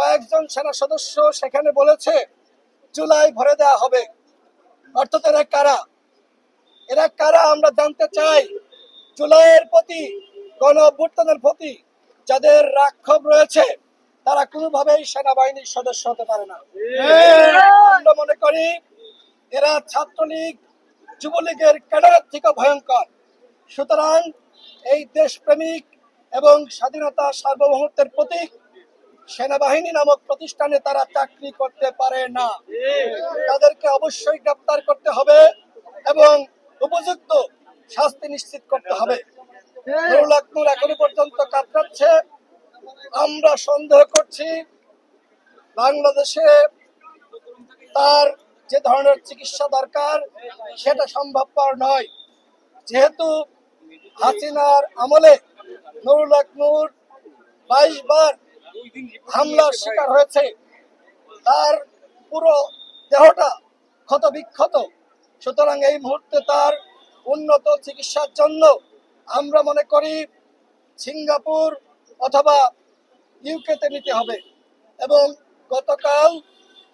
কয়েকজন সেনা সদস্য সেখানে বলেছে জুলাই ভরে দেওয়া হবে। অর্থাৎ এরা কারা আমরা জানতে চাই। জুলাইয়ের প্রতি, গণ অভ্যুত্থানের প্রতি যাদের রাক্ষোভ রয়েছে তারা কোনোভাবেই সেনাবাহিনীর সদস্য হতে পারে না। আমরা মনে করি এরা ছাত্রলীগ, যুবলীগের ক্যাডারের থেকে ভয়ঙ্কর। সুতরাং এই দেশপ্রেমিক এবং স্বাধীনতা সার্বভৌমত্বের প্রতীক সেনাবাহিনী নামক প্রতিষ্ঠানে তারা চাকরি করতে পারে না। তাদেরকে অবশ্যই গ্রেপ্তার করতে হবে এবং উপযুক্ত শাস্তি নিশ্চিত করতে হবে। নুরুল হক নূর এখনো পর্যন্ত কাতরাচ্ছে। আমরা সন্দেহ করছি বাংলাদেশে তার যে ধরনের চিকিৎসা দরকার সেটা সম্ভবপর নয়, যেহেতু হাসিনার আমলে নুরুল হক নূর 22 বার হামলার শিকার হয়েছে। তার পুরো দেহটা ক্ষত বিক্ষত। সুতরাং এই মুহূর্তে তার উন্নত চিকিৎসার জন্য আমরা মনে করি সিঙ্গাপুর অথবা ইউকেতে নিতে হবে। এবং গতকাল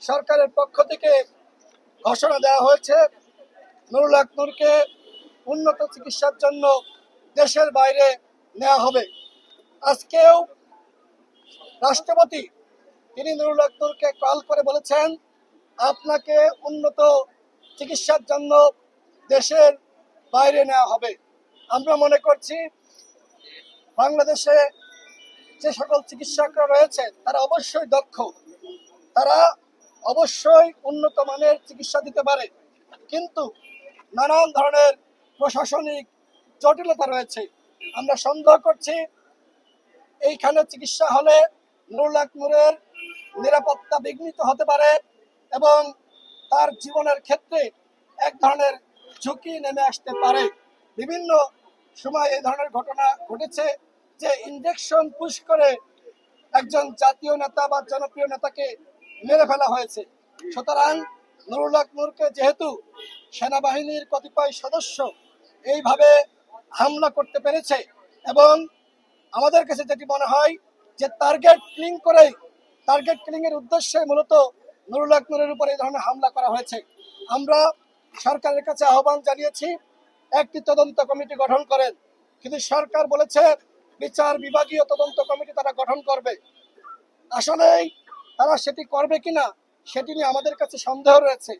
সরকারের পক্ষ থেকে ঘোষণা দেওয়া হয়েছে নুরুল হক নূরকে উন্নত চিকিৎসার জন্য দেশের বাইরে নেওয়া হবে। আজকেও রাষ্ট্রপতি তিনি নুরুল হক নূরকে কল করে বলেছেন আপনাকে উন্নত চিকিৎসার জন্য দেশের বাইরে নেওয়া হবে। আমরা মনে করছি বাংলাদেশে যে সকল চিকিৎসকরা রয়েছে তারা অবশ্যই দক্ষ, তারা অবশ্যই উন্নত মানের চিকিৎসা দিতে পারে, কিন্তু নানান ধরনের প্রশাসনিক জটিলতা রয়েছে। আমরা সন্দেহ করছি এইখানে চিকিৎসা হলে নুরুল হক নূরের নিরাপত্তা বিঘ্নিত হতে পারে এবং তার জীবনের ক্ষেত্রে এক ধরনের ঝুঁকি নেমে আসতে পারে। বিভিন্ন সময় এই ধরনের ঘটনা ঘটেছে যে ইনজেকশন পুশ করে একজন জাতীয় নেতা বা জনপ্রিয় নেতাকে মেরে ফেলা হয়েছে। সুতরাং নুরুল হক নূরকে যেহেতু সেনাবাহিনীর কতিপয় সদস্য এইভাবে হামলা করতে পেরেছে এবং আমাদের কাছে যেটি মনে হয় যে টার্গেট কিলিং এর উদ্দেশ্যে মূলত নুরুল হক নূরের উপর এই ধরনের হামলা করা হয়েছে। আমরা সরকারের কাছে আহ্বান জানিয়েছি একটি তদন্ত কমিটি গঠন করেন, কিন্তু সরকার বলেছে বিচার বিভাগীয় তদন্ত কমিটি তারা গঠন করবে। আসলেই তারা সেটি করবে কিনা সেটি নিয়ে আমাদের কাছে সন্দেহ রয়েছে।